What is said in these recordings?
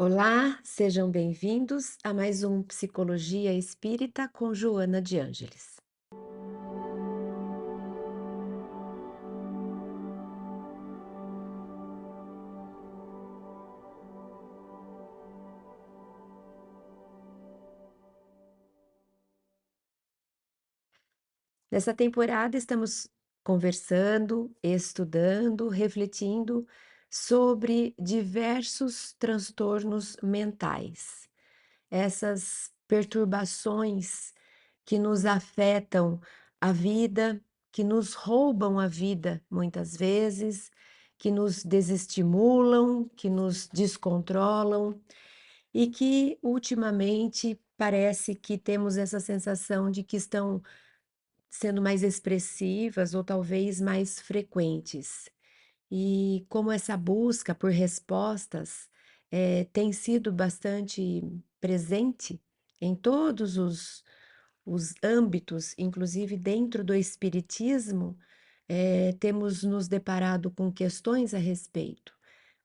Olá, sejam bem-vindos a mais um Psicologia Espírita com Joana de Ângeles. Nessa temporada estamos conversando, estudando, refletindo sobre diversos transtornos mentais. Essas perturbações que nos afetam a vida, que nos roubam a vida muitas vezes, que nos desestimulam, que nos descontrolam e que ultimamente parece que temos essa sensação de que estão sendo mais expressivas ou talvez mais frequentes. E como essa busca por respostas, tem sido bastante presente em todos os âmbitos, inclusive dentro do espiritismo, temos nos deparado com questões a respeito.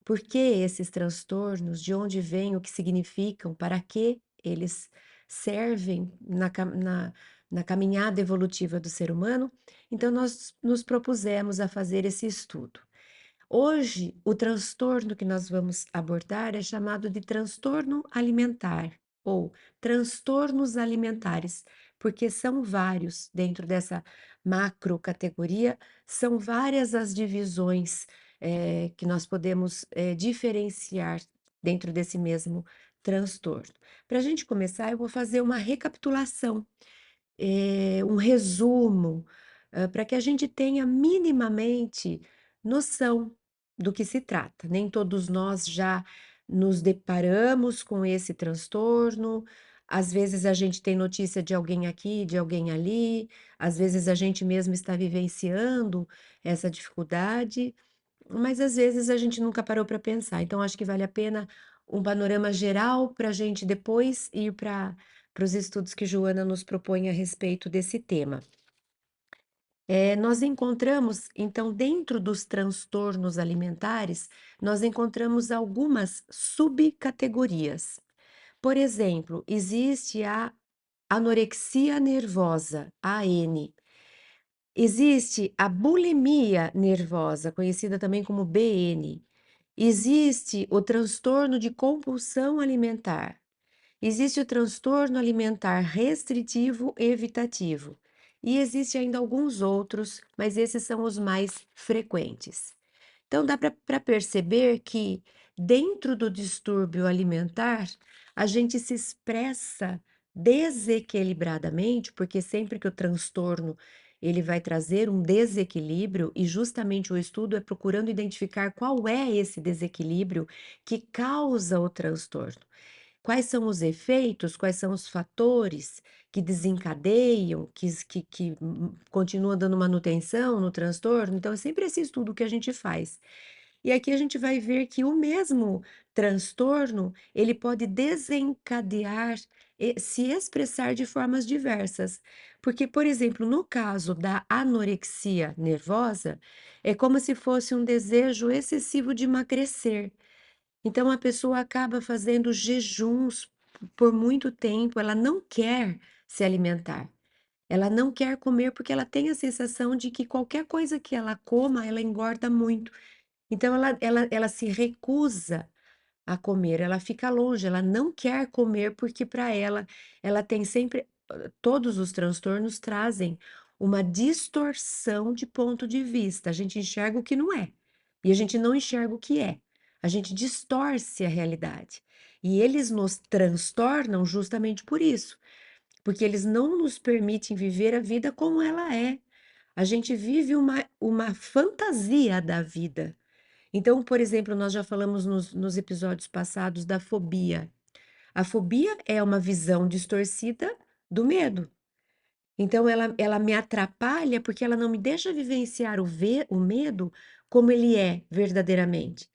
Por que esses transtornos? De onde vêm? O que significam? Para que eles servem na caminhada evolutiva do ser humano? Então, nós nos propusemos a fazer esse estudo. Hoje, o transtorno que nós vamos abordar é chamado de transtorno alimentar ou transtornos alimentares, porque são vários dentro dessa macro categoria, são várias as divisões que nós podemos diferenciar dentro desse mesmo transtorno. Para a gente começar, eu vou fazer uma recapitulação, um resumo, para que a gente tenha minimamente noção do que se trata. Nem todos nós já nos deparamos com esse transtorno. Às vezes a gente tem notícia de alguém aqui, de alguém ali, às vezes a gente mesmo está vivenciando essa dificuldade, mas às vezes a gente nunca parou para pensar. Então, acho que vale a pena um panorama geral para a gente depois ir para os estudos que Joana nos propõe a respeito desse tema. Nós encontramos, então, dentro dos transtornos alimentares, nós encontramos algumas subcategorias. Por exemplo, existe a anorexia nervosa, AN. Existe a bulimia nervosa, conhecida também como BN. Existe o transtorno de compulsão alimentar. Existe o transtorno alimentar restritivo evitativo. E existe ainda alguns outros, mas esses são os mais frequentes. Então, dá para perceber que dentro do distúrbio alimentar, a gente se expressa desequilibradamente, porque sempre que o transtorno ele vai trazer um desequilíbrio, e justamente o estudo é procurando identificar qual é esse desequilíbrio que causa o transtorno. Quais são os efeitos, quais são os fatores que desencadeiam, que continuam dando manutenção no transtorno? Então, é sempre esse estudo que a gente faz. E aqui a gente vai ver que o mesmo transtorno, ele pode desencadear e se expressar de formas diversas. Porque, por exemplo, no caso da anorexia nervosa, é como se fosse um desejo excessivo de emagrecer. Então a pessoa acaba fazendo jejuns por muito tempo, ela não quer se alimentar. Ela não quer comer porque ela tem a sensação de que qualquer coisa que ela coma, ela engorda muito. Então ela se recusa a comer, ela fica longe, ela não quer comer porque para ela, ela tem sempre todos os transtornos trazem uma distorção de ponto de vista, a gente enxerga o que não é, e a gente não enxerga o que é, a gente distorce a realidade. E eles nos transtornam justamente por isso, porque eles não nos permitem viver a vida como ela é. A gente vive uma fantasia da vida. Então, por exemplo, nós já falamos nos episódios passados da fobia. A fobia é uma visão distorcida do medo. Então, ela me atrapalha porque ela não me deixa vivenciar o medo como ele é verdadeiramente.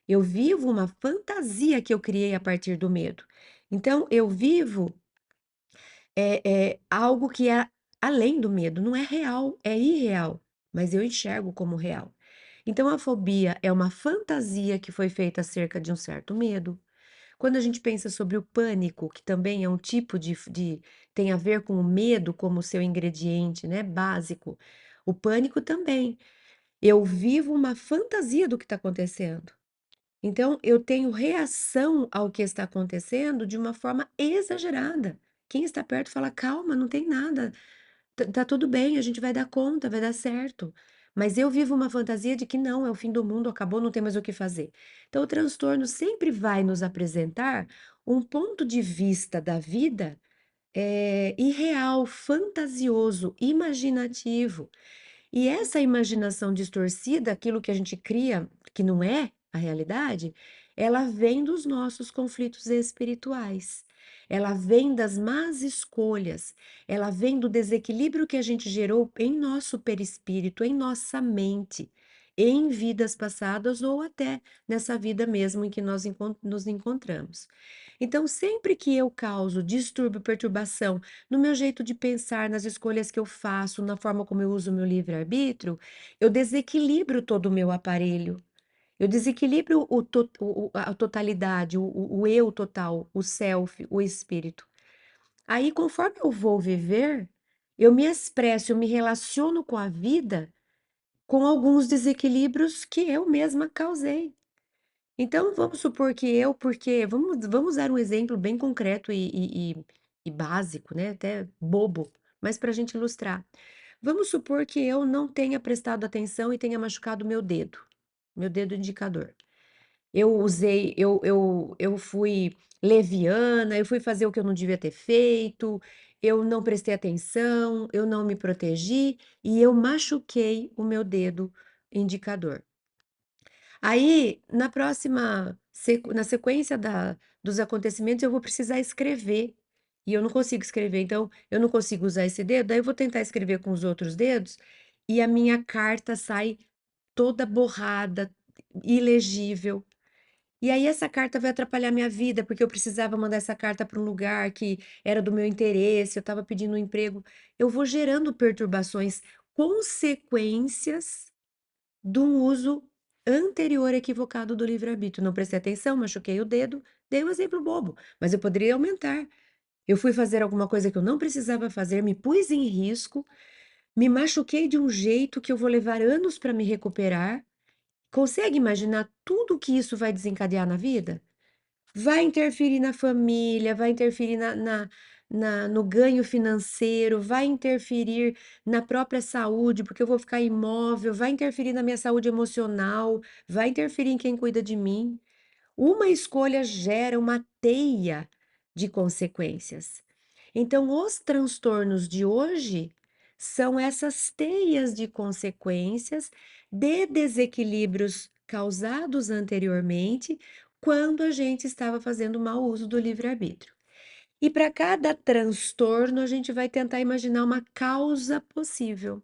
Eu vivo uma fantasia que eu criei a partir do medo. Então, eu vivo algo que é além do medo, não é real, é irreal, mas eu enxergo como real. Então, a fobia é uma fantasia que foi feita acerca de um certo medo. Quando a gente pensa sobre o pânico, que também é um tipo de tem a ver com o medo como seu ingrediente, né, básico, o pânico também. Eu vivo uma fantasia do que está acontecendo. Então, eu tenho reação ao que está acontecendo de uma forma exagerada. Quem está perto fala: "Calma, não tem nada, tá tudo bem, a gente vai dar conta, vai dar certo". Mas eu vivo uma fantasia de que não, é o fim do mundo, acabou, não tem mais o que fazer. Então, o transtorno sempre vai nos apresentar um ponto de vista da vida, irreal, fantasioso, imaginativo. E essa imaginação distorcida, aquilo que a gente cria, que não é a realidade, ela vem dos nossos conflitos espirituais. Ela vem das más escolhas, ela vem do desequilíbrio que a gente gerou em nosso perispírito, em nossa mente, em vidas passadas ou até nessa vida mesmo em que nós nos encontramos. Então, sempre que eu causo distúrbio, perturbação no meu jeito de pensar, nas escolhas que eu faço, na forma como eu uso o meu livre-arbítrio, eu desequilibro todo o meu aparelho. Eu desequilibro a totalidade, o eu total, o self, o espírito. Aí, conforme eu vou viver, eu me expresso, eu me relaciono com a vida com alguns desequilíbrios que eu mesma causei. Então, vamos supor que eu, porque vamos dar um exemplo bem concreto e básico, né, até bobo, mas para a gente ilustrar. Vamos supor que eu não tenha prestado atenção e tenha machucado meu dedo indicador. Eu fui leviana, eu fui fazer o que eu não devia ter feito, eu não prestei atenção, eu não me protegi e eu machuquei o meu dedo indicador. Aí, na sequência dos acontecimentos, eu vou precisar escrever, e eu não consigo escrever, então eu não consigo usar esse dedo, aí eu vou tentar escrever com os outros dedos, e a minha carta sai toda borrada, ilegível. E aí essa carta vai atrapalhar minha vida, porque eu precisava mandar essa carta para um lugar que era do meu interesse, eu estava pedindo um emprego. Eu vou gerando perturbações, consequências de um uso anterior equivocado do livre-arbítrio. Não prestei atenção, machuquei o dedo, dei um exemplo bobo, mas eu poderia aumentar. Eu fui fazer alguma coisa que eu não precisava fazer, me pus em risco, me machuquei de um jeito que eu vou levar anos para me recuperar. Consegue imaginar tudo que isso vai desencadear na vida? Vai interferir na família, vai interferir no ganho financeiro, vai interferir na própria saúde, porque eu vou ficar imóvel, vai interferir na minha saúde emocional, vai interferir em quem cuida de mim. Uma escolha gera uma teia de consequências. Então, os transtornos de hoje são essas teias de consequências de desequilíbrios causados anteriormente, quando a gente estava fazendo mau uso do livre-arbítrio. E para cada transtorno, a gente vai tentar imaginar uma causa possível.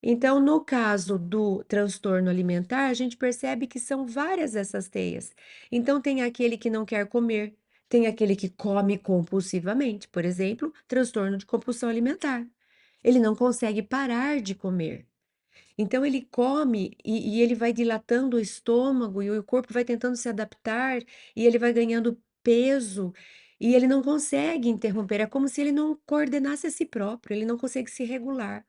Então, no caso do transtorno alimentar, a gente percebe que são várias essas teias. Então, tem aquele que não quer comer, tem aquele que come compulsivamente, por exemplo, transtorno de compulsão alimentar. Ele não consegue parar de comer. Então, ele come e ele vai dilatando o estômago e o corpo vai tentando se adaptar e ele vai ganhando peso e ele não consegue interromper. É como se ele não coordenasse a si próprio, ele não consegue se regular.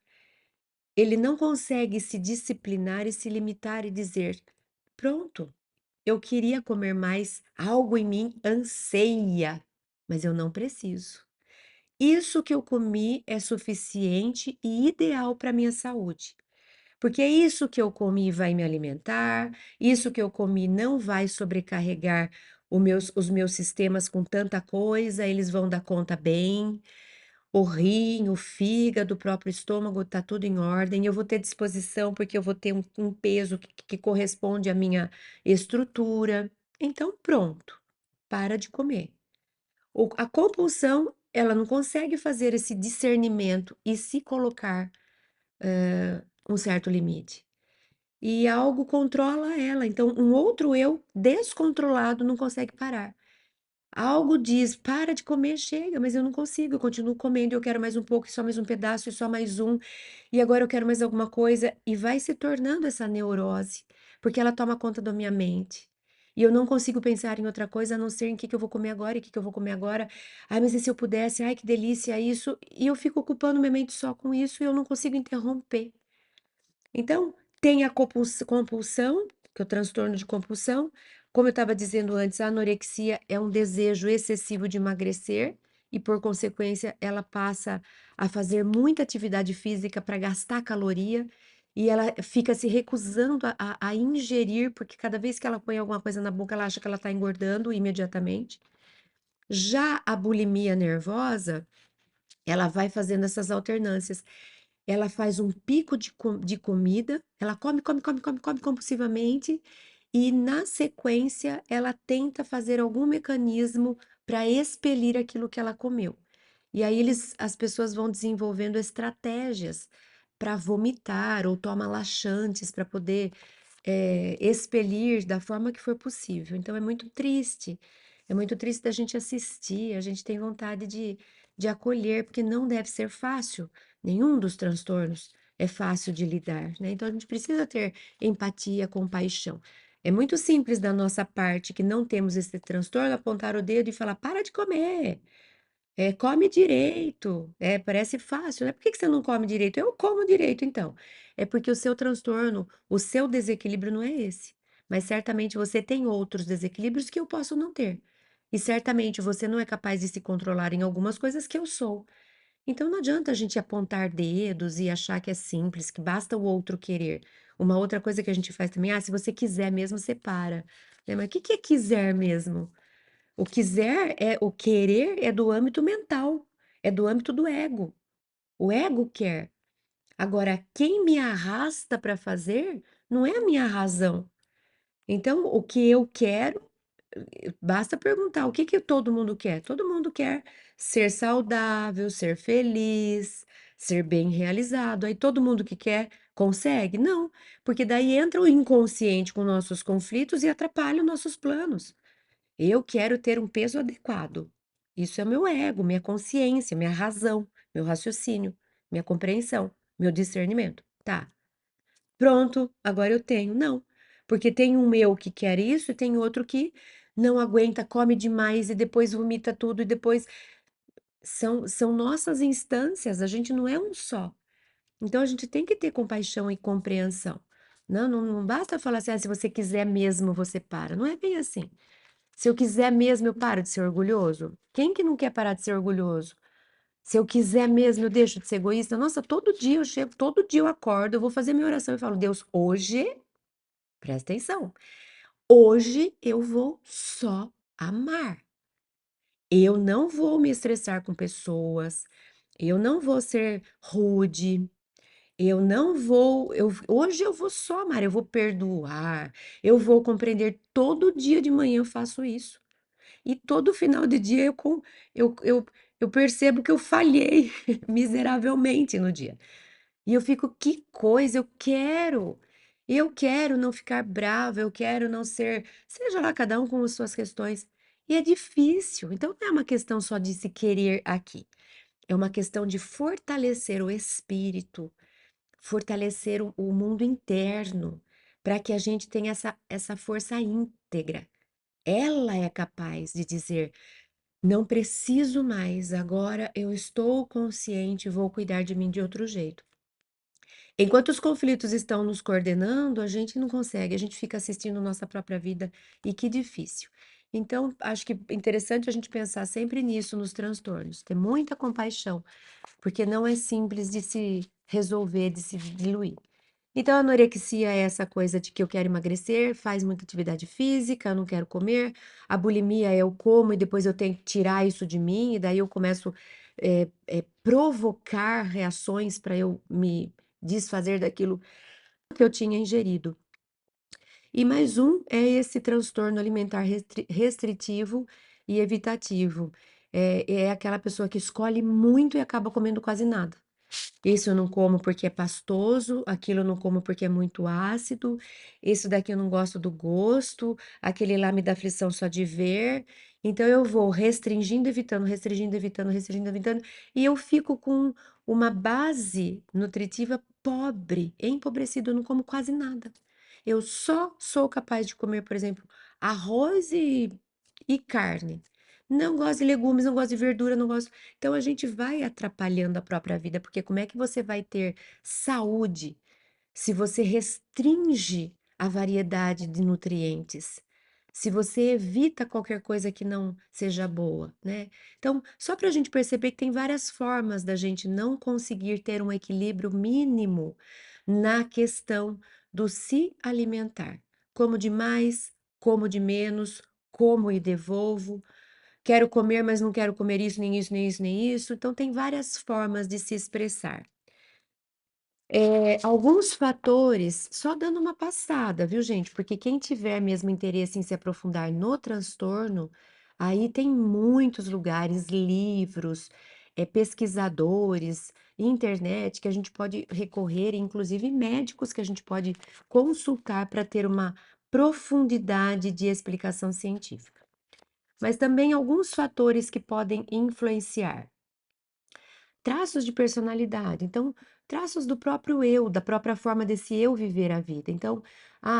Ele não consegue se disciplinar e se limitar e dizer: "Pronto, eu queria comer mais, algo em mim anseia, mas eu não preciso. Isso que eu comi é suficiente e ideal para minha saúde, porque isso que eu comi vai me alimentar, isso que eu comi não vai sobrecarregar os meus sistemas com tanta coisa, eles vão dar conta bem". O rim, o fígado, o próprio estômago, tá tudo em ordem. Eu vou ter disposição, porque eu vou ter um peso que corresponde à minha estrutura. Então, pronto, para de comer. A compulsão, ela não consegue fazer esse discernimento e se colocar um certo limite. E algo controla ela. Então, um outro eu descontrolado não consegue parar. Algo diz: "Para de comer, chega", mas eu não consigo, eu continuo comendo, eu quero mais um pouco, e só mais um pedaço, e só mais um, e agora eu quero mais alguma coisa, e vai se tornando essa neurose, porque ela toma conta da minha mente. E eu não consigo pensar em outra coisa a não ser em que eu vou comer agora, e que eu vou comer agora. Ai, mas e se eu pudesse? Ai, que delícia isso. E eu fico ocupando minha mente só com isso e eu não consigo interromper. Então, tem a compulsão, que é o transtorno de compulsão. Como eu estava dizendo antes, a anorexia é um desejo excessivo de emagrecer e, por consequência, ela passa a fazer muita atividade física para gastar caloria e ela fica se recusando a ingerir, porque cada vez que ela põe alguma coisa na boca, ela acha que ela está engordando imediatamente. Já a bulimia nervosa, ela vai fazendo essas alternâncias. Ela faz um pico de comida, ela come, come, come, come, come compulsivamente, e na sequência ela tenta fazer algum mecanismo para expelir aquilo que ela comeu. E aí as pessoas vão desenvolvendo estratégias para vomitar ou toma laxantes para poder expelir da forma que for possível. Então é muito triste da gente assistir, a gente tem vontade de acolher, porque não deve ser fácil, nenhum dos transtornos é fácil de lidar, né? Então a gente precisa ter empatia, compaixão. É muito simples da nossa parte que não temos esse transtorno apontar o dedo e falar: para de comer. Come direito. Parece fácil, né? Por que que você não come direito? Eu como direito, então. É porque o seu transtorno, o seu desequilíbrio não é esse. Mas certamente você tem outros desequilíbrios que eu posso não ter. E certamente você não é capaz de se controlar em algumas coisas que eu sou. Então não adianta a gente apontar dedos e achar que é simples, que basta o outro querer. Uma outra coisa que a gente faz também, se você quiser mesmo, você para. Né? Mas o que que é quiser mesmo? O quiser o querer é do âmbito mental, é do âmbito do ego. O ego quer. Agora, quem me arrasta para fazer não é a minha razão. Então, o que eu quero, basta perguntar: o que que todo mundo quer? Todo mundo quer ser saudável, ser feliz, ser bem realizado. Aí todo mundo que quer consegue? Não, porque daí entra o inconsciente com nossos conflitos e atrapalha os nossos planos. Eu quero ter um peso adequado. Isso é meu ego, minha consciência, minha razão, meu raciocínio, minha compreensão, meu discernimento. Tá, pronto, agora eu tenho. Não, porque tem um meu que quer isso e tem outro que não aguenta, come demais e depois vomita tudo e depois são nossas instâncias, a gente não é um só. Então a gente tem que ter compaixão e compreensão. Não basta falar assim, se você quiser mesmo, você para. Não é bem assim. Se eu quiser mesmo, eu paro de ser orgulhoso? Quem que não quer parar de ser orgulhoso? Se eu quiser mesmo, eu deixo de ser egoísta? Nossa, todo dia eu chego, todo dia eu acordo, eu vou fazer minha oração e falo: Deus, hoje, presta atenção, hoje eu vou só amar. Eu não vou me estressar com pessoas, eu não vou ser rude, eu não vou, hoje eu vou só amar, eu vou perdoar, eu vou compreender. Todo dia de manhã eu faço isso. E todo final de dia eu eu eu percebo que eu falhei miseravelmente no dia. E eu fico: "Que coisa, eu quero não ficar brava, eu quero não ser", seja lá cada um com as suas questões. E é difícil, então não é uma questão só de se querer aqui, é uma questão de fortalecer o espírito, fortalecer o mundo interno, para que a gente tenha essa força íntegra. Ela é capaz de dizer: não preciso mais, agora eu estou consciente, vou cuidar de mim de outro jeito. Enquanto os conflitos estão nos coordenando, a gente não consegue, a gente fica assistindo nossa própria vida e que difícil. Então, acho que é interessante a gente pensar sempre nisso nos transtornos, ter muita compaixão, porque não é simples de se resolver, de se diluir. Então, a anorexia é essa coisa de que eu quero emagrecer, faz muita atividade física, eu não quero comer. A bulimia é eu como e depois eu tenho que tirar isso de mim, e daí eu começo provocar reações para eu me desfazer daquilo que eu tinha ingerido. E mais um é esse transtorno alimentar restritivo e evitativo. É aquela pessoa que escolhe muito e acaba comendo quase nada. Isso eu não como porque é pastoso, aquilo eu não como porque é muito ácido, isso daqui eu não gosto do gosto, aquele lá me dá aflição só de ver. Então eu vou restringindo, evitando, restringindo, evitando, restringindo, evitando, e eu fico com uma base nutritiva pobre, empobrecida, eu não como quase nada. Eu só sou capaz de comer, por exemplo, arroz e carne. Não gosto de legumes, não gosto de verdura, não gosto. Então a gente vai atrapalhando a própria vida, porque como é que você vai ter saúde se você restringe a variedade de nutrientes, se você evita qualquer coisa que não seja boa, né? Então, só para a gente perceber que tem várias formas da gente não conseguir ter um equilíbrio mínimo na questão do se alimentar. Como de mais, como de menos, como e devolvo. Quero comer, mas não quero comer isso, nem isso, nem isso, nem isso. Então, tem várias formas de se expressar. Alguns fatores, só dando uma passada, viu, gente? Porque quem tiver mesmo interesse em se aprofundar no transtorno, aí tem muitos lugares, livros, pesquisadores, internet que a gente pode recorrer, inclusive médicos que a gente pode consultar para ter uma profundidade de explicação científica. Mas também alguns fatores que podem influenciar. Traços de personalidade, então, traços do próprio eu, da própria forma desse eu viver a vida. Então,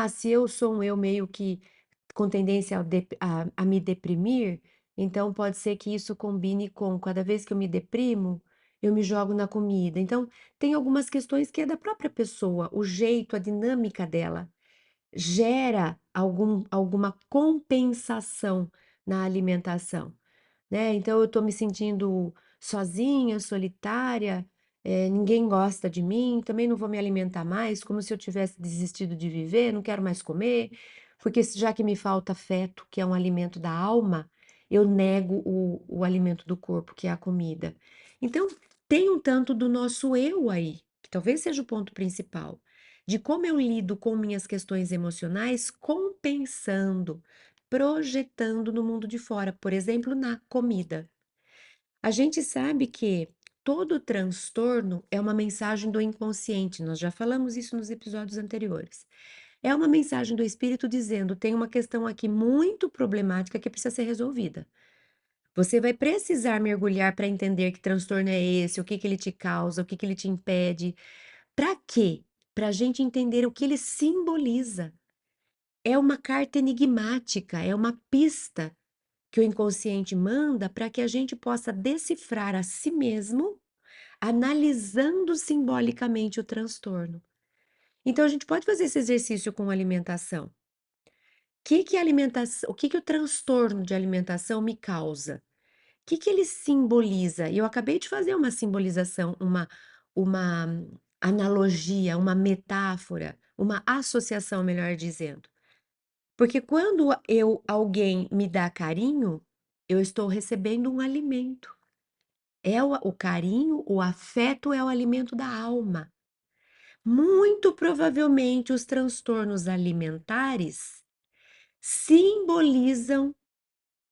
se eu sou um eu meio que com tendência a me deprimir, então pode ser que isso combine com cada vez que eu me deprimo, eu me jogo na comida. Então, tem algumas questões que é da própria pessoa, o jeito, a dinâmica dela gera alguma compensação na alimentação, né? Então eu tô me sentindo sozinha, solitária, ninguém gosta de mim, também não vou me alimentar mais, como se eu tivesse desistido de viver, não quero mais comer, porque já que me falta afeto, que é um alimento da alma, eu nego o alimento do corpo, que é a comida. Então, tem um tanto do nosso eu aí, que talvez seja o ponto principal, de como eu lido com minhas questões emocionais, compensando, projetando no mundo de fora, por exemplo, na comida. A gente sabe que todo transtorno é uma mensagem do inconsciente, nós já falamos isso nos episódios anteriores. É uma mensagem do espírito dizendo: tem uma questão aqui muito problemática que precisa ser resolvida. Você vai precisar mergulhar para entender que transtorno é esse, o que que ele te causa, o que que ele te impede. Para quê? Para a gente entender o que ele simboliza. É uma carta enigmática, é uma pista que o inconsciente manda para que a gente possa decifrar a si mesmo, analisando simbolicamente o transtorno. Então a gente pode fazer esse exercício com alimentação. Que a alimentação, o que o transtorno de alimentação me causa? Que ele simboliza? E eu acabei de fazer uma simbolização, uma analogia, uma metáfora, uma associação, melhor dizendo. Porque quando alguém me dá carinho, eu estou recebendo um alimento. O carinho, o afeto é o alimento da alma. Muito provavelmente os transtornos alimentares simbolizam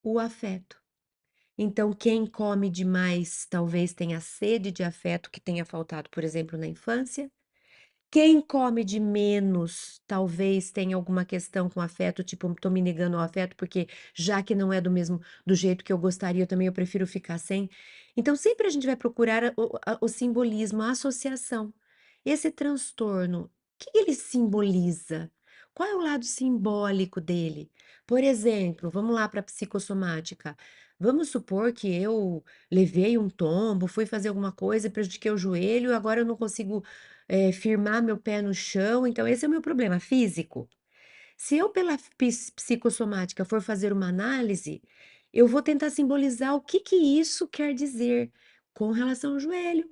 o afeto. Então, quem come demais talvez tenha sede de afeto que tenha faltado, por exemplo, na infância. Quem come de menos, talvez tenha alguma questão com afeto, tipo, estou me negando ao afeto, porque já que não é do jeito que eu gostaria, eu prefiro ficar sem. Então, sempre a gente vai procurar o simbolismo, a associação. Esse transtorno, o que ele simboliza? Qual é o lado simbólico dele? Por exemplo, vamos lá para a psicossomática. Vamos supor que eu levei um tombo, fui fazer alguma coisa, prejudiquei o joelho, agora eu não consigo firmar meu pé no chão, então esse é o meu problema físico. Se eu pela psicossomática for fazer uma análise, eu vou tentar simbolizar o que que isso quer dizer com relação ao joelho.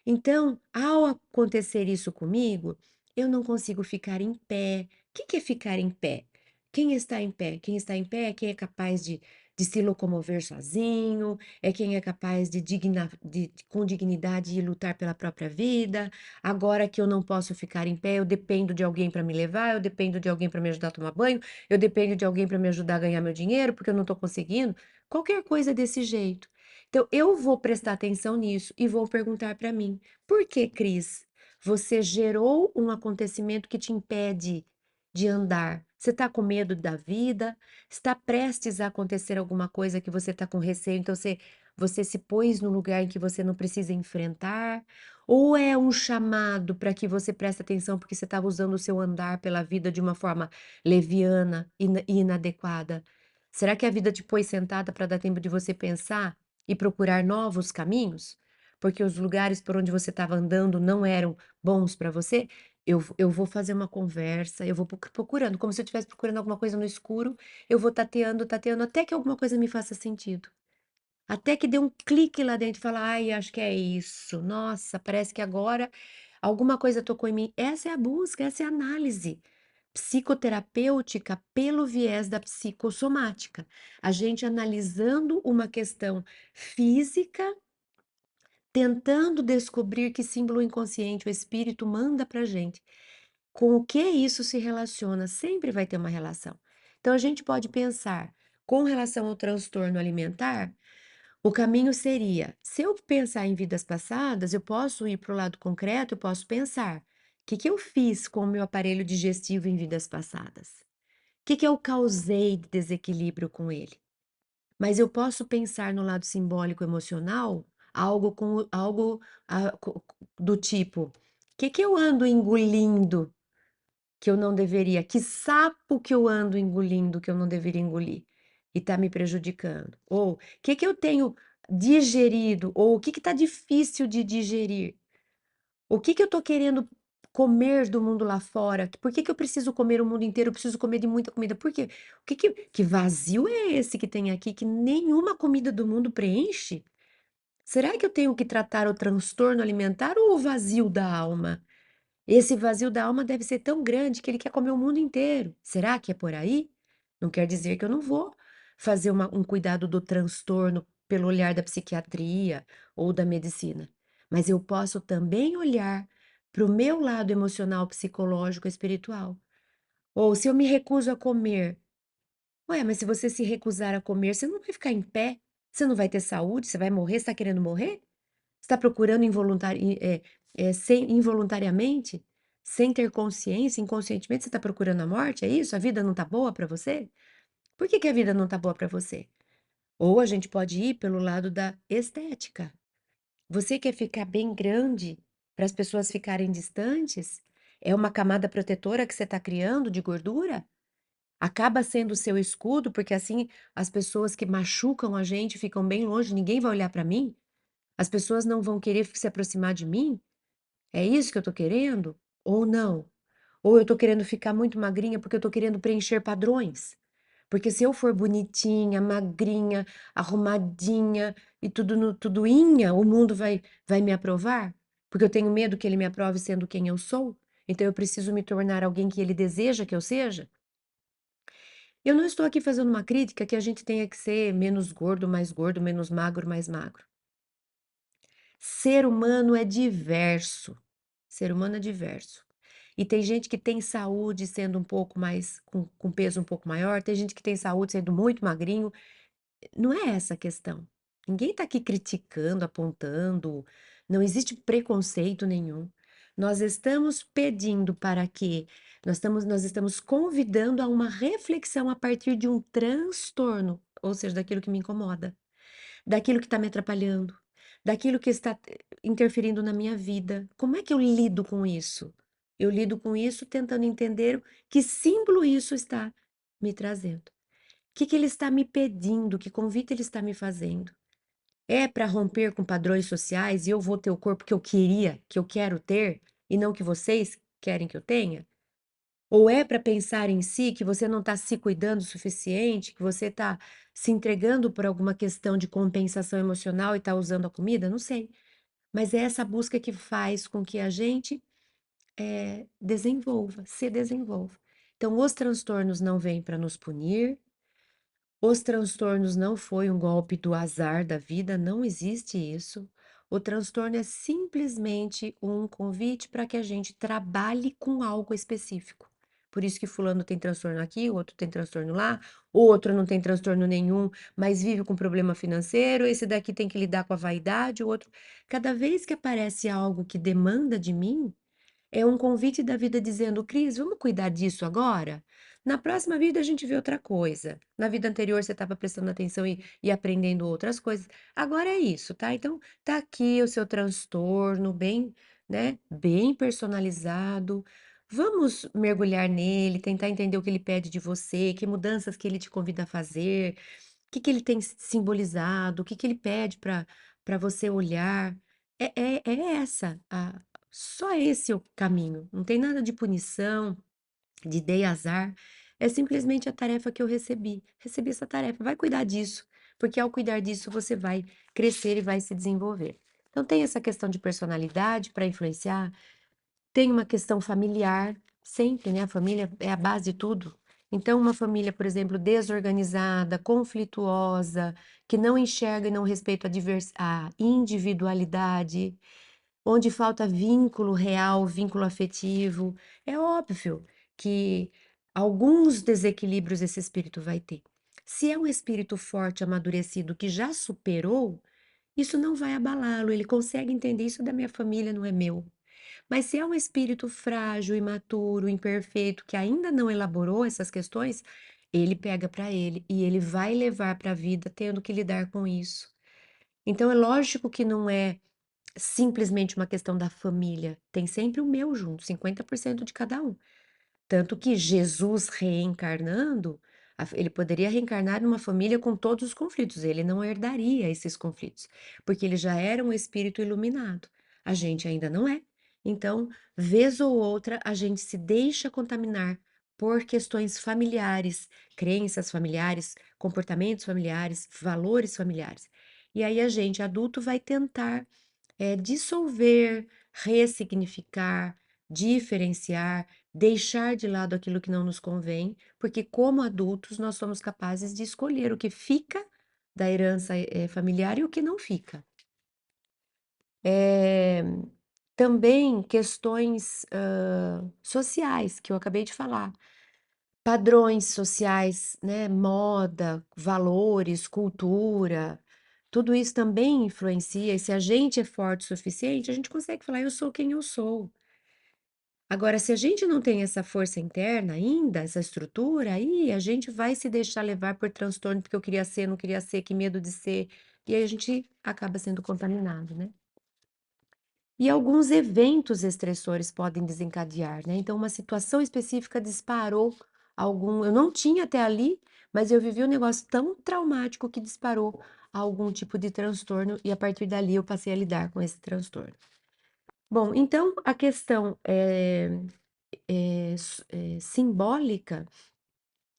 Então, ao acontecer isso comigo, eu não consigo ficar em pé. O que que é ficar em pé? Quem está em pé? Quem está em pé é quem é capaz de se locomover sozinho, é quem é capaz com dignidade de lutar pela própria vida. Agora que eu não posso ficar em pé, eu dependo de alguém para me levar, eu dependo de alguém para me ajudar a tomar banho, eu dependo de alguém para me ajudar a ganhar meu dinheiro, porque eu não estou conseguindo. Qualquer coisa desse jeito. Então, eu vou prestar atenção nisso e vou perguntar para mim: por que, Cris, você gerou um acontecimento que te impede de andar? Você está com medo da vida? Está prestes a acontecer alguma coisa que você está com receio, então você se pôs num lugar em que você não precisa enfrentar? Ou é um chamado para que você preste atenção, porque você estava usando o seu andar pela vida de uma forma leviana e inadequada? Será que a vida te pôs sentada para dar tempo de você pensar e procurar novos caminhos? Porque os lugares por onde você estava andando não eram bons para você? Eu vou fazer uma conversa, eu vou procurando, como se eu estivesse procurando alguma coisa no escuro, eu vou tateando, tateando, até que alguma coisa me faça sentido. Até que dê um clique lá dentro e fala: "Ai, acho que é isso. Nossa, parece que agora alguma coisa tocou em mim". Essa é a busca, essa é a análise psicoterapêutica pelo viés da psicossomática. A gente analisando uma questão física, tentando descobrir que símbolo inconsciente o espírito manda pra gente. Com o que isso se relaciona? Sempre vai ter uma relação. Então a gente pode pensar, com relação ao transtorno alimentar, o caminho seria, se eu pensar em vidas passadas, eu posso ir para o lado concreto, eu posso pensar, o que que eu fiz com o meu aparelho digestivo em vidas passadas? O que que eu causei de desequilíbrio com ele? Mas eu posso pensar no lado simbólico emocional, algo do tipo, o que que eu ando engolindo que eu não deveria? Que sapo que eu ando engolindo que eu não deveria engolir e está me prejudicando? Ou o que que eu tenho digerido? Ou o que que está difícil de digerir? O que que eu estou querendo comer do mundo lá fora? Por que que eu preciso comer o mundo inteiro? Eu preciso comer de muita comida. Por quê? Que vazio é esse que tem aqui que nenhuma comida do mundo preenche? Será que eu tenho que tratar o transtorno alimentar ou o vazio da alma? Esse vazio da alma deve ser tão grande que ele quer comer o mundo inteiro. Será que é por aí? Não quer dizer que eu não vou fazer um cuidado do transtorno pelo olhar da psiquiatria ou da medicina, mas eu posso também olhar para o meu lado emocional, psicológico, espiritual. Ou se eu me recuso a comer, ué, mas se você se recusar a comer, você não vai ficar em pé, você não vai ter saúde, você vai morrer, você está querendo morrer? Está procurando involuntariamente, sem ter consciência, inconscientemente você está procurando a morte, é isso? A vida não está boa para você? Por que que a vida não está boa para você? Ou a gente pode ir pelo lado da estética. Você quer ficar bem grande para as pessoas ficarem distantes? É uma camada protetora que você está criando de gordura? Acaba sendo o seu escudo, porque assim as pessoas que machucam a gente ficam bem longe, ninguém vai olhar para mim? As pessoas não vão querer se aproximar de mim? É isso que eu tô querendo? Ou não? Ou eu tô querendo ficar muito magrinha porque eu tô querendo preencher padrões? Porque se eu for bonitinha, magrinha, arrumadinha e tudoinha, o mundo vai me aprovar? Porque eu tenho medo que ele me aprove sendo quem eu sou? Então eu preciso me tornar alguém que ele deseja que eu seja? Eu não estou aqui fazendo uma crítica que a gente tenha que ser menos gordo, menos magro, mais magro. Ser humano é diverso. Ser humano é diverso. E tem gente que tem saúde sendo um pouco mais com peso um pouco maior, tem gente que tem saúde sendo muito magrinho. Não é essa a questão. Ninguém está aqui criticando, apontando, não existe preconceito nenhum. Nós estamos pedindo para que nós estamos convidando a uma reflexão a partir de um transtorno, ou seja, daquilo que me incomoda, daquilo que está me atrapalhando, daquilo que está interferindo na minha vida. Como é que eu lido com isso? Eu lido com isso tentando entender que símbolo isso está me trazendo. O que que ele está me pedindo? Que convite ele está me fazendo? É para romper com padrões sociais e eu vou ter o corpo que eu queria, que eu quero ter, e não que vocês querem que eu tenha? Ou é para pensar em si que você não está se cuidando o suficiente, que você está se entregando por alguma questão de compensação emocional e está usando a comida? Não sei. Mas é essa busca que faz com que a gente desenvolva, se desenvolva. Então, os transtornos não vêm para nos punir, os transtornos não foi um golpe do azar da vida, não existe isso. O transtorno é simplesmente um convite para que a gente trabalhe com algo específico. Por isso que fulano tem transtorno aqui, o outro tem transtorno lá, o outro não tem transtorno nenhum, mas vive com problema financeiro, esse daqui tem que lidar com a vaidade, o outro. Cada vez que aparece algo que demanda de mim, é um convite da vida dizendo: "Cris, vamos cuidar disso agora? Na próxima vida a gente vê outra coisa. Na vida anterior você estava prestando atenção e aprendendo outras coisas. Agora é isso, tá? Então tá aqui o seu transtorno bem, né, bem personalizado. Vamos mergulhar nele, tentar entender o que ele pede de você, que mudanças que ele te convida a fazer, que ele tem simbolizado, o que ele pede para você olhar. É essa a só esse o caminho, não tem nada de punição, de dei azar, é simplesmente a tarefa que eu recebi. Recebi essa tarefa, vai cuidar disso, porque ao cuidar disso você vai crescer e vai se desenvolver. Então tem essa questão de personalidade para influenciar, tem uma questão familiar, sempre, né, a família é a base de tudo. Então, uma família, por exemplo, desorganizada, conflituosa, que não enxerga e não respeita a individualidade, onde falta vínculo real, vínculo afetivo, é óbvio que alguns desequilíbrios esse espírito vai ter. Se é um espírito forte, amadurecido, que já superou, isso não vai abalá-lo, ele consegue entender isso da minha família, não é meu. Mas se é um espírito frágil, imaturo, imperfeito, que ainda não elaborou essas questões, ele pega para ele e ele vai levar para a vida tendo que lidar com isso. Então é lógico que não é simplesmente uma questão da família, tem sempre o meu junto, 50% de cada um. Tanto que Jesus reencarnando, ele poderia reencarnar numa família com todos os conflitos, ele não herdaria esses conflitos, porque ele já era um espírito iluminado. A gente ainda não é. Então, vez ou outra, a gente se deixa contaminar por questões familiares, crenças familiares, comportamentos familiares, valores familiares. E aí a gente, adulto, vai tentar dissolver, ressignificar, diferenciar, deixar de lado aquilo que não nos convém, porque como adultos nós somos capazes de escolher o que fica da herança, familiar e o que não fica. Eh, Também questões, sociais, que eu acabei de falar. Padrões sociais, né, moda, valores, cultura, tudo isso também influencia, e se a gente é forte o suficiente, a gente consegue falar: "Eu sou quem eu sou". Agora, se a gente não tem essa força interna ainda, essa estrutura, aí a gente vai se deixar levar por transtorno, porque eu queria ser, não queria ser, que medo de ser, e aí a gente acaba sendo contaminado, né. E alguns eventos estressores podem desencadear, né, então uma situação específica disparou eu não tinha até ali, mas eu vivi um negócio tão traumático que disparou algum tipo de transtorno e a partir dali eu passei a lidar com esse transtorno. Bom, então a questão, simbólica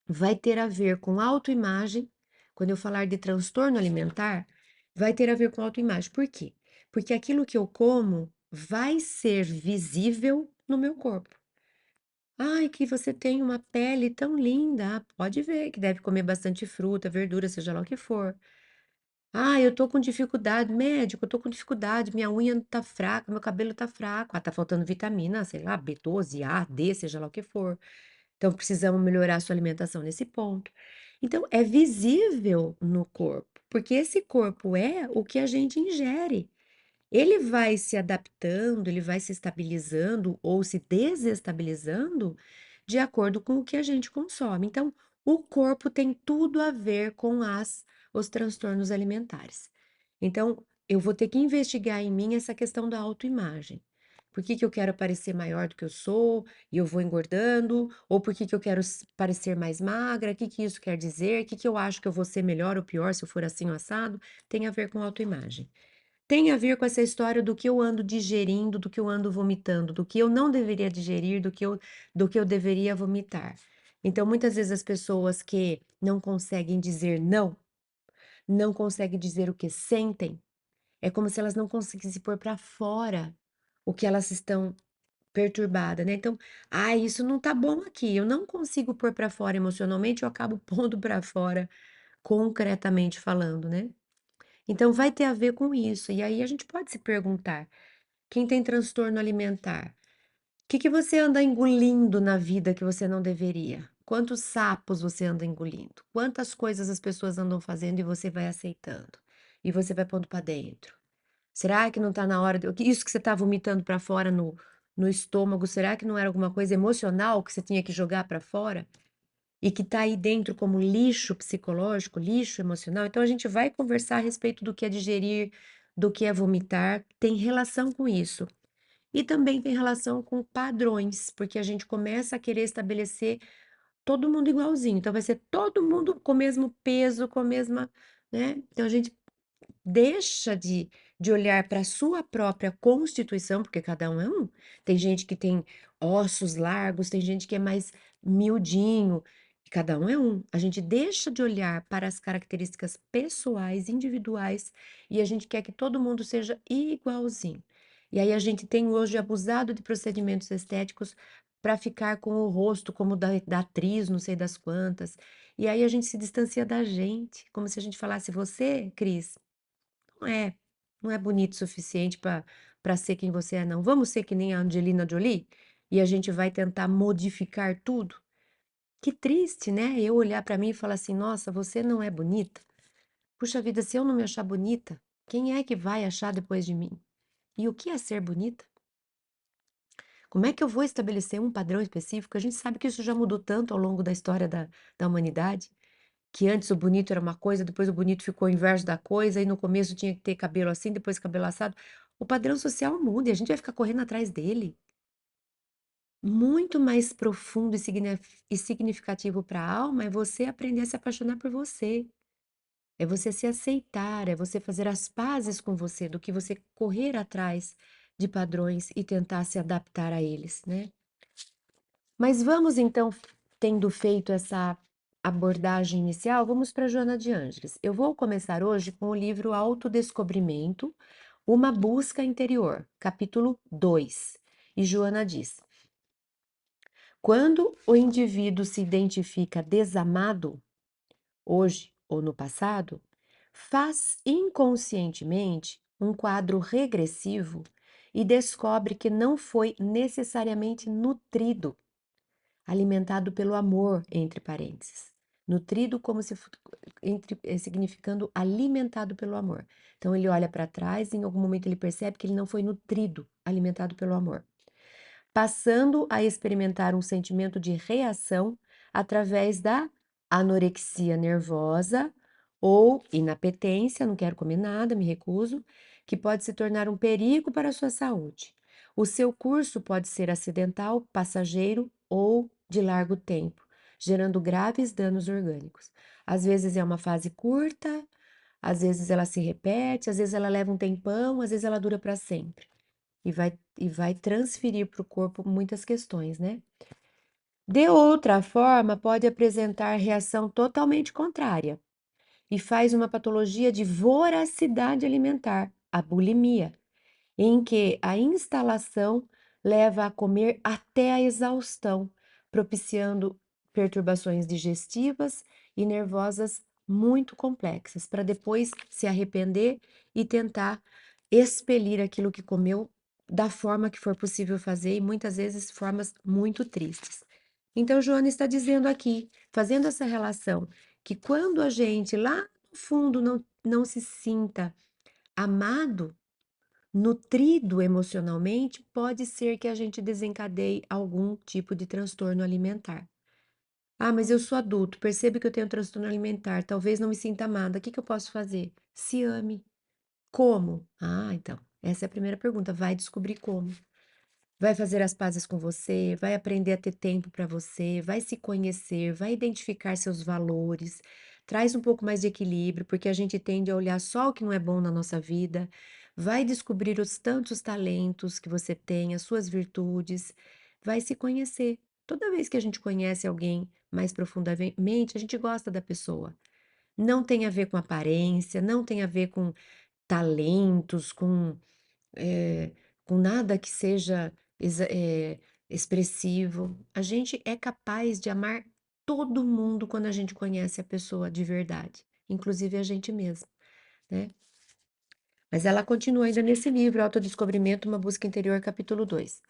vai ter a ver com autoimagem. Quando eu falar de transtorno alimentar, vai ter a ver com autoimagem. Por quê? Porque aquilo que eu como vai ser visível no meu corpo. Ai, que você tem uma pele tão linda. Ah, pode ver que deve comer bastante fruta, verdura, seja lá o que for. Ah, eu tô com dificuldade, médico, eu tô com dificuldade, minha unha tá fraca, meu cabelo tá fraco. Ah, tá faltando vitamina, sei lá, B12, A, D, seja lá o que for. Então precisamos melhorar a sua alimentação nesse ponto. Então é visível no corpo, porque esse corpo é o que a gente ingere. Ele vai se adaptando, ele vai se estabilizando ou se desestabilizando de acordo com o que a gente consome. Então, o corpo tem tudo a ver com os transtornos alimentares. Então, eu vou ter que investigar em mim essa questão da autoimagem. Por que que eu quero parecer maior do que eu sou e eu vou engordando? Ou por que que eu quero parecer mais magra? O que que isso quer dizer? O que que eu acho que eu vou ser melhor ou pior se eu for assim ou assado? Tem a ver com autoimagem. Tem a ver com essa história do que eu ando digerindo, do que eu ando vomitando, do que eu não deveria digerir, do que eu deveria vomitar. Então, muitas vezes as pessoas que não conseguem dizer não, não conseguem dizer o que sentem, é como se elas não conseguissem pôr para fora o que elas estão perturbadas, né. Então: "Ah, isso não tá bom aqui, eu não consigo pôr para fora emocionalmente, eu acabo pondo para fora concretamente falando", né. Então vai ter a ver com isso. E aí a gente pode se perguntar: quem tem transtorno alimentar, o que que você anda engolindo na vida que você não deveria? Quantos sapos você anda engolindo? Quantas coisas as pessoas andam fazendo e você vai aceitando? E você vai pondo para dentro? Será que não está na hora de isso que você está vomitando para fora no estômago, será que não era alguma coisa emocional que você tinha que jogar para fora? E que está aí dentro como lixo psicológico, lixo emocional? Então a gente vai conversar a respeito do que é digerir, do que é vomitar, tem relação com isso. E também tem relação com padrões, porque a gente começa a querer estabelecer todo mundo igualzinho, então vai ser todo mundo com o mesmo peso, com a mesma, né? Então a gente deixa de olhar para a sua própria constituição, porque cada um é um. Tem gente que tem ossos largos, tem gente que é mais miudinho, e cada um é um. A gente deixa de olhar para as características pessoais, individuais, e a gente quer que todo mundo seja igualzinho. E aí a gente tem hoje abusado de procedimentos estéticos para ficar com o rosto como da atriz, não sei das quantas. E aí a gente se distancia da gente, como se a gente falasse: você, Cris, não é, não é bonito o suficiente para ser quem você é, não. Vamos ser que nem a Angelina Jolie? E a gente vai tentar modificar tudo? Que triste, né? Eu olhar para mim e falar assim: nossa, você não é bonita? Puxa vida, se eu não me achar bonita, quem é que vai achar depois de mim? E o que é ser bonita? Como é que eu vou estabelecer um padrão específico? A gente sabe que isso já mudou tanto ao longo da história da humanidade, que antes o bonito era uma coisa, depois o bonito ficou o inverso da coisa, e no começo tinha que ter cabelo assim, depois cabelo assado. O padrão social muda e a gente vai ficar correndo atrás dele. Muito mais profundo e significativo para a alma é você aprender a se apaixonar por você. É você se aceitar, é você fazer as pazes com você, do que você correr atrás de padrões e tentar se adaptar a eles, né? Mas vamos então, tendo feito essa abordagem inicial, vamos para Joana de Ângeles. Eu vou começar hoje com o livro Autodescobrimento, Uma Busca Interior, capítulo 2. E Joana diz: quando o indivíduo se identifica desamado, hoje ou no passado, faz inconscientemente um quadro regressivo e descobre que não foi necessariamente nutrido, alimentado pelo amor, entre parênteses. Nutrido como se significando alimentado pelo amor. Então ele olha para trás e em algum momento ele percebe que ele não foi nutrido, alimentado pelo amor, passando a experimentar um sentimento de reação através da anorexia nervosa ou inapetência, não quero comer nada, me recuso, que pode se tornar um perigo para a sua saúde. O seu curso pode ser acidental, passageiro ou de largo tempo, gerando graves danos orgânicos. Às vezes é uma fase curta, às vezes ela se repete, às vezes ela leva um tempão, às vezes ela dura para sempre e vai transferir para o corpo muitas questões, né? De outra forma, pode apresentar reação totalmente contrária e faz uma patologia de voracidade alimentar, a bulimia, em que a instalação leva a comer até a exaustão, propiciando perturbações digestivas e nervosas muito complexas, para depois se arrepender e tentar expelir aquilo que comeu da forma que for possível fazer, e muitas vezes formas muito tristes. Então, Joana está dizendo aqui, fazendo essa relação, que quando a gente lá no fundo não se sinta amado, nutrido emocionalmente, pode ser que a gente desencadeie algum tipo de transtorno alimentar. Ah, mas eu sou adulto, percebo que eu tenho transtorno alimentar, talvez não me sinta amada. O que que eu posso fazer? Se ame. Como? Ah, então, essa é a primeira pergunta. Vai descobrir como. Vai fazer as pazes com você, vai aprender a ter tempo para você, vai se conhecer, vai identificar seus valores, traz um pouco mais de equilíbrio, porque a gente tende a olhar só o que não é bom na nossa vida, vai descobrir os tantos talentos que você tem, as suas virtudes, vai se conhecer. Toda vez que a gente conhece alguém mais profundamente, a gente gosta da pessoa. Não tem a ver com aparência, não tem a ver com talentos, eh, com nada que seja expressivo. A gente é capaz de amar todo mundo quando a gente conhece a pessoa de verdade, inclusive a gente mesmo, né? Mas ela continua ainda nesse livro, Autodescobrimento, Uma Busca Interior, capítulo 2.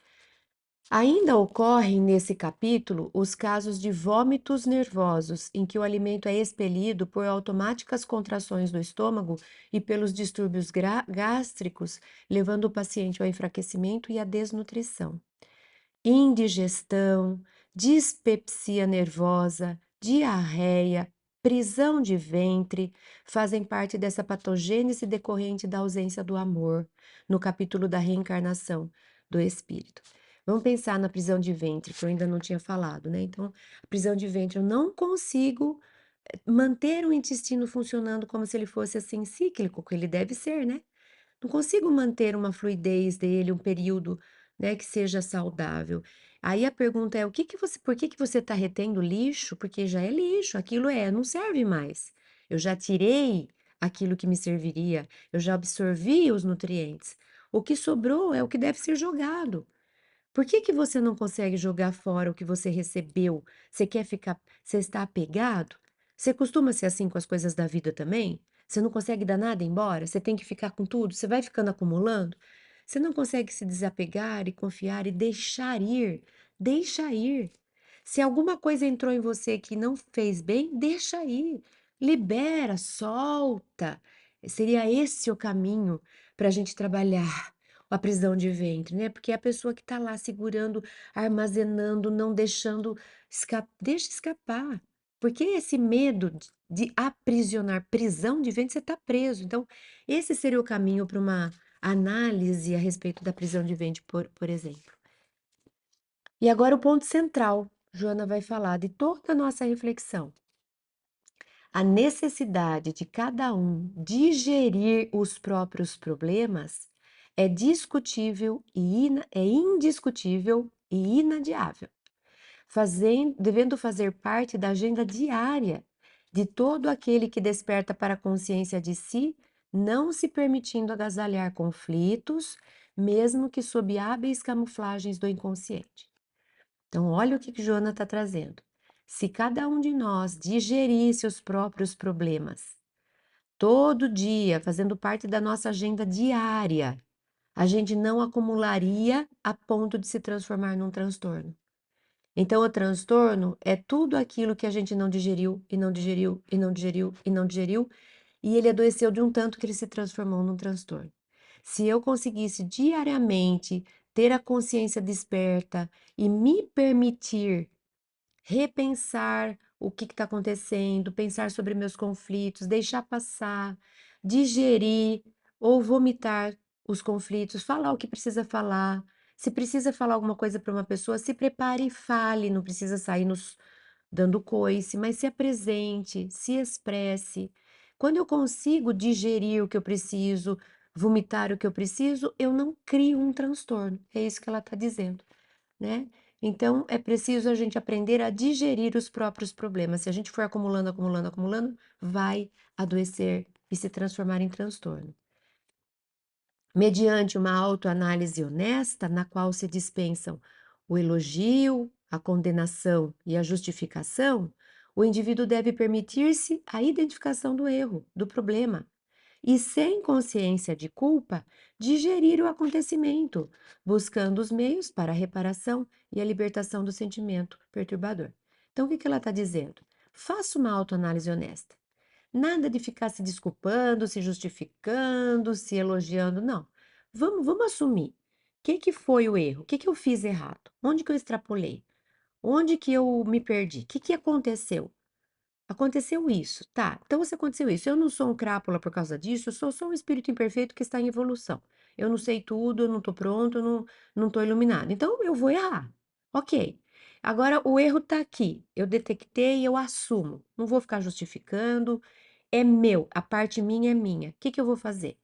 Ainda ocorrem nesse capítulo os casos de vômitos nervosos, em que o alimento é expelido por automáticas contrações do estômago e pelos distúrbios gástricos, levando o paciente ao enfraquecimento e à desnutrição. Indigestão, dispepsia nervosa, diarreia, prisão de ventre fazem parte dessa patogênese decorrente da ausência do amor, no capítulo da reencarnação do espírito. Vamos pensar na prisão de ventre, que eu ainda não tinha falado, né? Então, a prisão de ventre, eu não consigo manter o intestino funcionando como se ele fosse assim cíclico, que ele deve ser, né? Não consigo manter uma fluidez dele, um período, né, que seja saudável. Aí a pergunta é: o que que você, por que que você está retendo lixo? Porque já é lixo, aquilo não serve mais. Eu já tirei aquilo que me serviria, eu já absorvi os nutrientes. O que sobrou é o que deve ser jogado. Por que que você não consegue jogar fora o que você recebeu? Você está apegado? Você costuma ser assim com as coisas da vida também? Você não consegue dar nada embora? Você tem que ficar com tudo? Você vai ficando acumulando? Você não consegue se desapegar e confiar e deixar ir? Deixa ir. Se alguma coisa entrou em você que não fez bem, deixa ir. Libera, solta. Seria esse o caminho para a gente trabalhar a prisão de ventre, né? Porque é a pessoa que está lá segurando, armazenando, não deixando deixa escapar. Porque esse medo de aprisionar, prisão de ventre, você está preso. Então, esse seria o caminho para uma análise a respeito da prisão de ventre, por exemplo. E agora o ponto central, Joana vai falar de toda a nossa reflexão. A necessidade de cada um digerir os próprios problemas é discutível e é indiscutível e inadiável, devendo fazer parte da agenda diária de todo aquele que desperta para a consciência de si, não se permitindo agasalhar conflitos, mesmo que sob hábeis camuflagens do inconsciente. Então, olha o que Joana está trazendo. Se cada um de nós digerisse os próprios problemas, todo dia, fazendo parte da nossa agenda diária, a gente não acumularia a ponto de se transformar num transtorno. Então, o transtorno é tudo aquilo que a gente não digeriu, e não digeriu, e não digeriu, e não digeriu, e ele adoeceu de um tanto que ele se transformou num transtorno. Se eu conseguisse diariamente ter a consciência desperta e me permitir repensar o que está acontecendo, pensar sobre meus conflitos, deixar passar, digerir ou vomitar os conflitos, falar o que precisa falar. Se precisa falar alguma coisa para uma pessoa, se prepare e fale, não precisa sair dando coice, mas se apresente, se expresse. Quando eu consigo digerir o que eu preciso, vomitar o que eu preciso, eu não crio um transtorno. É isso que ela está dizendo, né? Então, é preciso a gente aprender a digerir os próprios problemas. Se a gente for acumulando, acumulando, acumulando, vai adoecer e se transformar em transtorno. Mediante uma autoanálise honesta, na qual se dispensam o elogio, a condenação e a justificação, o indivíduo deve permitir-se a identificação do erro, do problema, e, sem consciência de culpa, digerir o acontecimento, buscando os meios para a reparação e a libertação do sentimento perturbador. Então, o que ela está dizendo? Faça uma autoanálise honesta. Nada de ficar se desculpando, se justificando, se elogiando, não. Vamos assumir. O que foi o erro? O que eu fiz errado? Onde que eu extrapolei? Onde que eu me perdi? O que aconteceu? Aconteceu isso, tá? Então, se aconteceu isso, eu não sou um crápula por causa disso, eu sou só um espírito imperfeito que está em evolução. Eu não sei tudo, eu não estou pronto, eu não estou iluminado. Então, eu vou errar. Ok. Agora, o erro está aqui. Eu detectei, eu assumo. Não vou ficar justificando. É meu, a parte minha é minha. O que que eu vou fazer?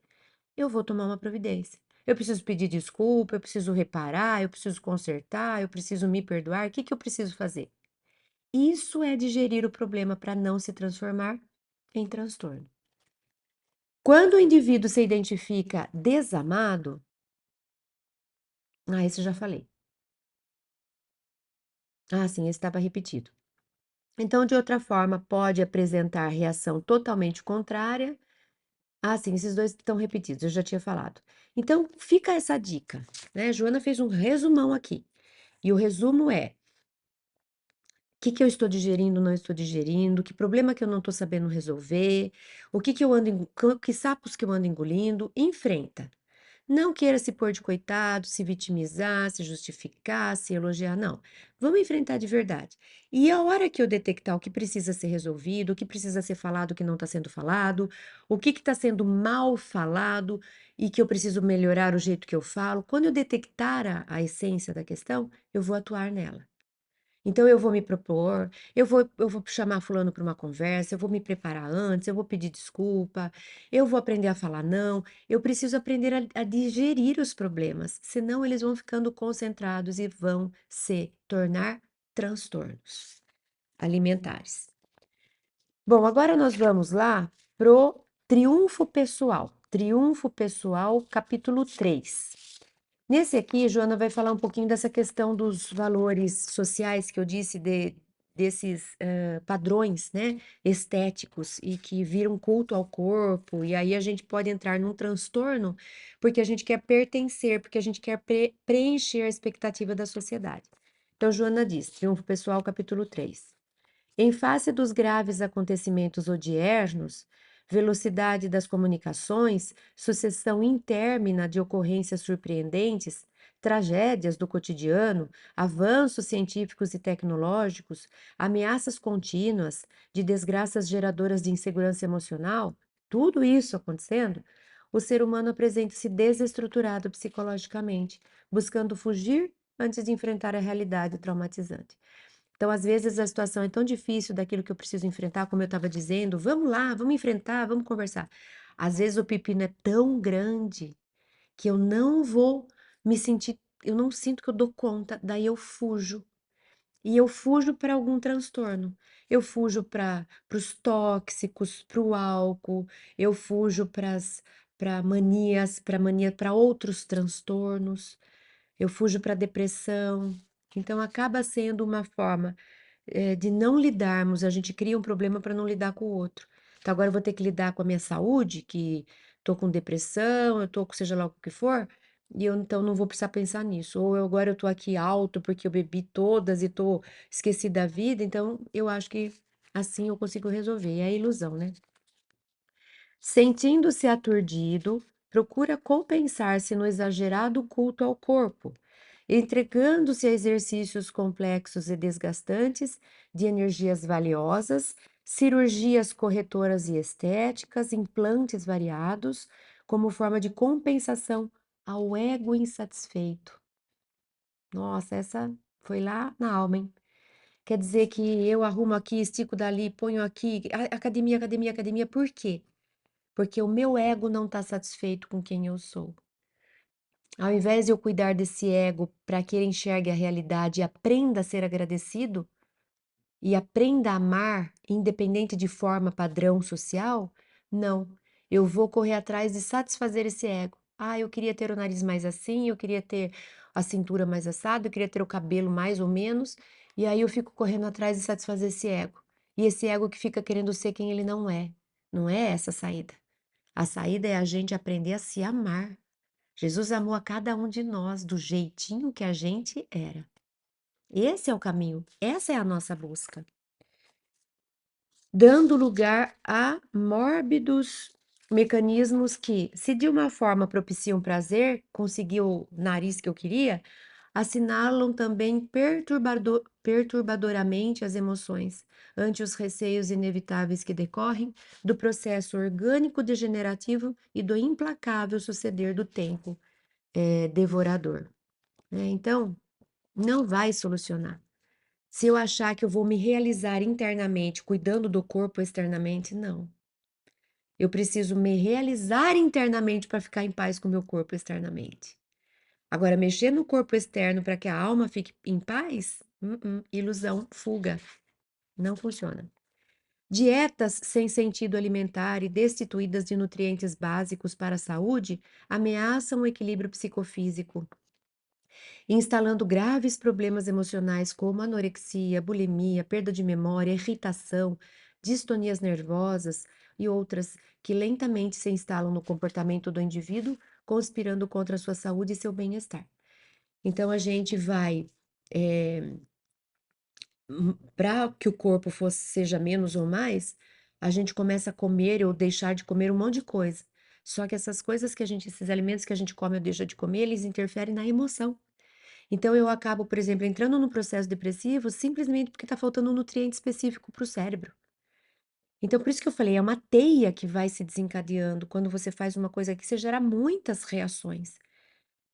Eu vou tomar uma providência. Eu preciso pedir desculpa, eu preciso reparar, eu preciso consertar, eu preciso me perdoar. O que que eu preciso fazer? Isso é digerir o problema para não se transformar em transtorno. Quando o indivíduo se identifica desamado, esse eu já falei. Sim, esse estava repetido. Então, de outra forma, pode apresentar reação totalmente contrária. Sim, esses dois estão repetidos, eu já tinha falado. Então, fica essa dica, né? Joana fez um resumão aqui. E o resumo é: que eu estou digerindo, não estou digerindo, que problema que eu não estou sabendo resolver, o que que eu ando, que sapos que eu ando engolindo, enfrenta. Não queira se pôr de coitado, se vitimizar, se justificar, se elogiar, não. Vamos enfrentar de verdade. E a hora que eu detectar o que precisa ser resolvido, o que precisa ser falado, o que não está sendo falado, o que está sendo mal falado e que eu preciso melhorar o jeito que eu falo, quando eu detectar a essência da questão, eu vou atuar nela. Então eu vou me propor, eu vou chamar fulano para uma conversa, eu vou me preparar antes, eu vou pedir desculpa, eu vou aprender a falar não, eu preciso aprender a digerir os problemas, senão eles vão ficando concentrados e vão se tornar transtornos alimentares. Bom, agora nós vamos lá pro triunfo pessoal. Triunfo pessoal, capítulo 3. Nesse aqui, Joana vai falar um pouquinho dessa questão dos valores sociais que eu disse, desses padrões, né, estéticos e que viram culto ao corpo, e aí a gente pode entrar num transtorno porque a gente quer pertencer, porque a gente quer preencher a expectativa da sociedade. Então, Joana diz, Triunfo Pessoal, capítulo 3. Em face dos graves acontecimentos odiernos, velocidade das comunicações, sucessão intermina de ocorrências surpreendentes, tragédias do cotidiano, avanços científicos e tecnológicos, ameaças contínuas de desgraças geradoras de insegurança emocional, tudo isso acontecendo, o ser humano apresenta-se desestruturado psicologicamente, buscando fugir antes de enfrentar a realidade traumatizante. Então, às vezes, a situação é tão difícil daquilo que eu preciso enfrentar, como eu estava dizendo, vamos lá, vamos enfrentar, vamos conversar. Às vezes o pepino é tão grande que eu não vou me sentir, eu não sinto que eu dou conta, daí eu fujo. E eu fujo para algum transtorno. Eu fujo para os tóxicos, para o álcool, eu fujo para manias, para outros transtornos, eu fujo para depressão. Então acaba sendo uma forma de não lidarmos, a gente cria um problema para não lidar com o outro. Então, agora eu vou ter que lidar com a minha saúde, que estou com depressão, eu estou com seja lá o que for, e eu então não vou precisar pensar nisso. Ou agora eu estou aqui alto porque eu bebi todas e estou esqueci da vida, então eu acho que assim eu consigo resolver. É a ilusão, né? Sentindo-se aturdido, procura compensar-se no exagerado culto ao corpo, entregando-se a exercícios complexos e desgastantes de energias valiosas, cirurgias corretoras e estéticas, implantes variados, como forma de compensação ao ego insatisfeito. Nossa, essa foi lá na alma, hein? Quer dizer que eu arrumo aqui, estico dali, ponho aqui, academia, academia, academia, por quê? Porque o meu ego não está satisfeito com quem eu sou. Ao invés de eu cuidar desse ego para que ele enxergue a realidade e aprenda a ser agradecido e aprenda a amar, independente de forma, padrão social, não. Eu vou correr atrás de satisfazer esse ego. Ah, eu queria ter o nariz mais assim, eu queria ter a cintura mais assada, eu queria ter o cabelo mais ou menos, e aí eu fico correndo atrás de satisfazer esse ego. E esse ego que fica querendo ser quem ele não é. Não é essa a saída. A saída é a gente aprender a se amar. Jesus amou a cada um de nós do jeitinho que a gente era. Esse é o caminho, essa é a nossa busca. Dando lugar a mórbidos mecanismos que, se de uma forma propiciam prazer, conseguir o nariz que eu queria, assinalam também perturbadoramente as emoções, ante os receios inevitáveis que decorrem do processo orgânico degenerativo e do implacável suceder do tempo devorador. Então, não vai solucionar. Se eu achar que eu vou me realizar internamente, cuidando do corpo externamente, não. Eu preciso me realizar internamente para ficar em paz com o meu corpo externamente. Agora, mexer no corpo externo para que a alma fique em paz? Ilusão, fuga. Não funciona. Dietas sem sentido alimentar e destituídas de nutrientes básicos para a saúde ameaçam o equilíbrio psicofísico, instalando graves problemas emocionais como anorexia, bulimia, perda de memória, irritação, distonias nervosas e outras que lentamente se instalam no comportamento do indivíduo, conspirando contra a sua saúde e seu bem-estar. Então a gente vai Para que o corpo seja menos ou mais, a gente começa a comer ou deixar de comer um monte de coisa. Só que essas coisas que a gente esses alimentos que a gente come ou deixa de comer, eles interferem na emoção. Então eu acabo, por exemplo, entrando no processo depressivo simplesmente porque está faltando um nutriente específico para o cérebro. Então por isso que eu falei, é uma teia que vai se desencadeando quando você faz uma coisa que você gera muitas reações.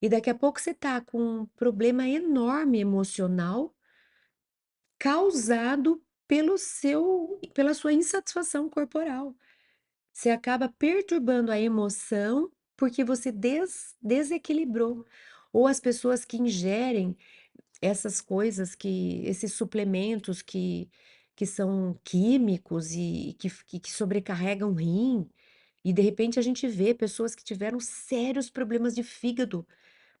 E daqui a pouco você tá com um problema enorme emocional causado pela sua insatisfação corporal. Você acaba perturbando a emoção, porque você desequilibrou. Ou as pessoas que ingerem essas coisas esses suplementos que são químicos e que sobrecarregam o rim, e de repente a gente vê pessoas que tiveram sérios problemas de fígado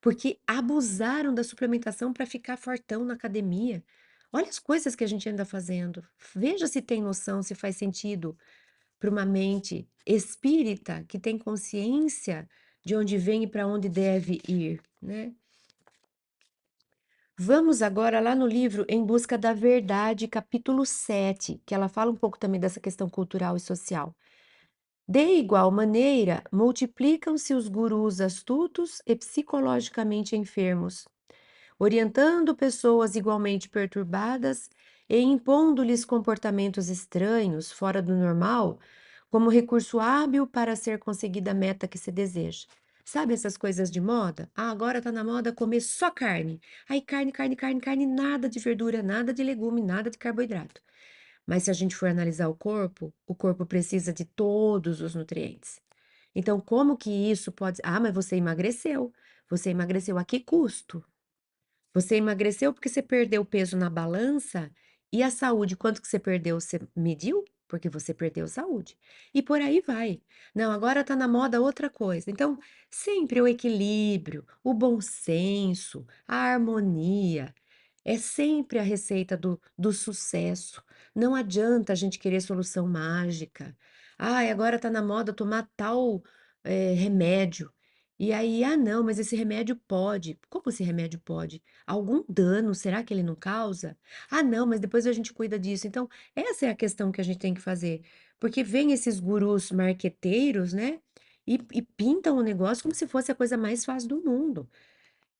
porque abusaram da suplementação para ficar fortão na academia. Olha as coisas que a gente anda fazendo. Veja se tem noção, se faz sentido para uma mente espírita que tem consciência de onde vem e para onde deve ir, né? Vamos agora lá no livro Em Busca da Verdade, capítulo 7, que ela fala um pouco também dessa questão cultural e social. De igual maneira, multiplicam-se os gurus astutos e psicologicamente enfermos, orientando pessoas igualmente perturbadas e impondo-lhes comportamentos estranhos, fora do normal, como recurso hábil para ser conseguida a meta que se deseja. Sabe essas coisas de moda? Ah, agora tá na moda comer só carne. Aí carne, carne, carne, carne, nada de verdura, nada de legume, nada de carboidrato. Mas se a gente for analisar o corpo precisa de todos os nutrientes. Então, como que isso pode. Ah, mas você emagreceu. Você emagreceu a que custo? Você emagreceu porque você perdeu peso na balança e a saúde, quanto que você perdeu, você mediu? Porque você perdeu saúde. E por aí vai. Não, agora tá na moda outra coisa. Então, sempre o equilíbrio, o bom senso, a harmonia, é sempre a receita do sucesso. Não adianta a gente querer solução mágica. Ai, agora tá na moda tomar tal remédio. E aí, ah, não, mas esse remédio pode. Como esse remédio pode? Algum dano, será que ele não causa? Ah, não, mas depois a gente cuida disso. Então, essa é a questão que a gente tem que fazer. Porque vem esses gurus marqueteiros, né? E pintam o negócio como se fosse a coisa mais fácil do mundo.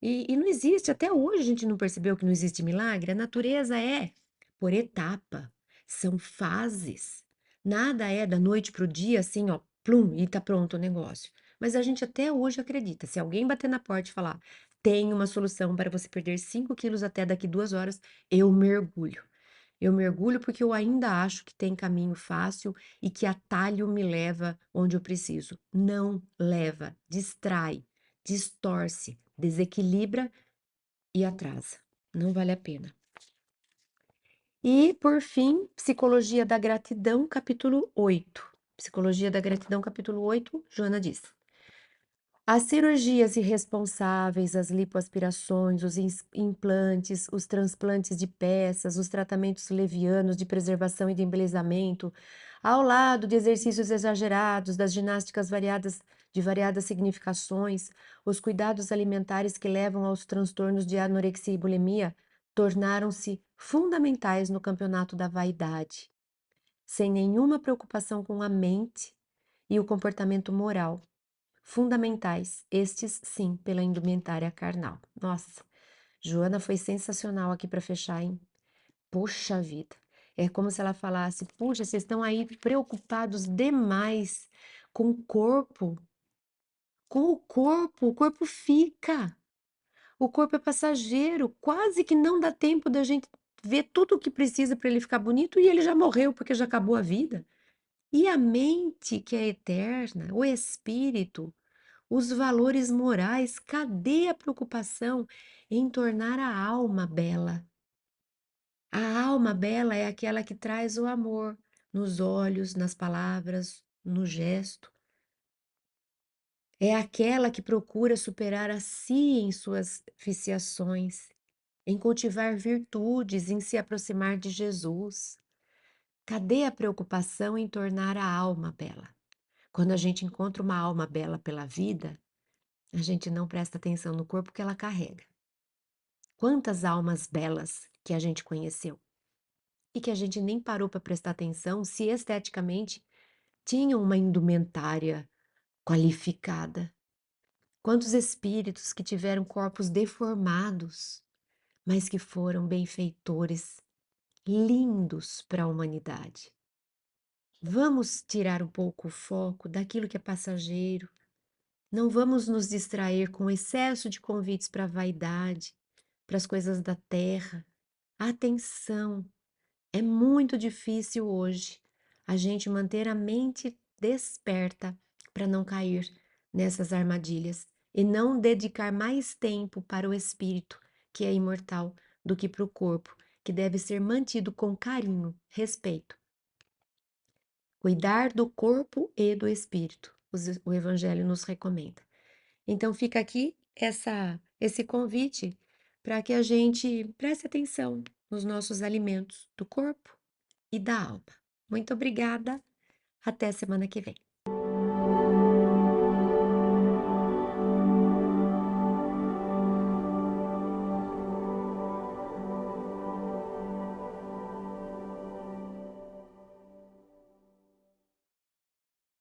E não existe, até hoje a gente não percebeu que não existe milagre. A natureza é por etapa, são fases. Nada é da noite para o dia assim, ó, plum, e tá pronto o negócio. Mas a gente até hoje acredita. Se alguém bater na porta e falar, tem uma solução para você perder 5 quilos até daqui 2 horas, eu mergulho. Eu mergulho porque eu ainda acho que tem caminho fácil e que atalho me leva onde eu preciso. Não leva, distrai, distorce, desequilibra e atrasa. Não vale a pena. E, por fim, Psicologia da Gratidão, capítulo 8. Psicologia da Gratidão, capítulo 8, Joana diz: as cirurgias irresponsáveis, as lipoaspirações, os implantes, os transplantes de peças, os tratamentos levianos de preservação e de embelezamento, ao lado de exercícios exagerados, das ginásticas variadas de variadas significações, os cuidados alimentares que levam aos transtornos de anorexia e bulimia, tornaram-se fundamentais no campeonato da vaidade, sem nenhuma preocupação com a mente e o comportamento moral fundamentais, estes sim, pela indumentária carnal. Nossa, Joana foi sensacional aqui para fechar, hein? Poxa vida. É como se ela falasse: puxa, vocês estão aí preocupados demais com o corpo. Com o corpo fica. O corpo é passageiro, quase que não dá tempo da gente ver tudo o que precisa para ele ficar bonito e ele já morreu porque já acabou a vida. E a mente, que é eterna, o espírito, os valores morais, cadê a preocupação em tornar a alma bela? A alma bela é aquela que traz o amor nos olhos, nas palavras, no gesto. É aquela que procura superar a si em suas viciações, em cultivar virtudes, em se aproximar de Jesus. Cadê a preocupação em tornar a alma bela? Quando a gente encontra uma alma bela pela vida, a gente não presta atenção no corpo que ela carrega. Quantas almas belas que a gente conheceu e que a gente nem parou para prestar atenção se esteticamente tinham uma indumentária qualificada. Quantos espíritos que tiveram corpos deformados, mas que foram benfeitores, lindos para a humanidade. Vamos tirar um pouco o foco daquilo que é passageiro. Não vamos nos distrair com excesso de convites para a vaidade, para as coisas da terra. Atenção! É muito difícil hoje a gente manter a mente desperta para não cair nessas armadilhas e não dedicar mais tempo para o espírito, que é imortal, do que para o corpo, que deve ser mantido com carinho, respeito. Cuidar do corpo e do espírito, o Evangelho nos recomenda. Então fica aqui esse convite para que a gente preste atenção nos nossos alimentos do corpo e da alma. Muito obrigada. Até semana que vem.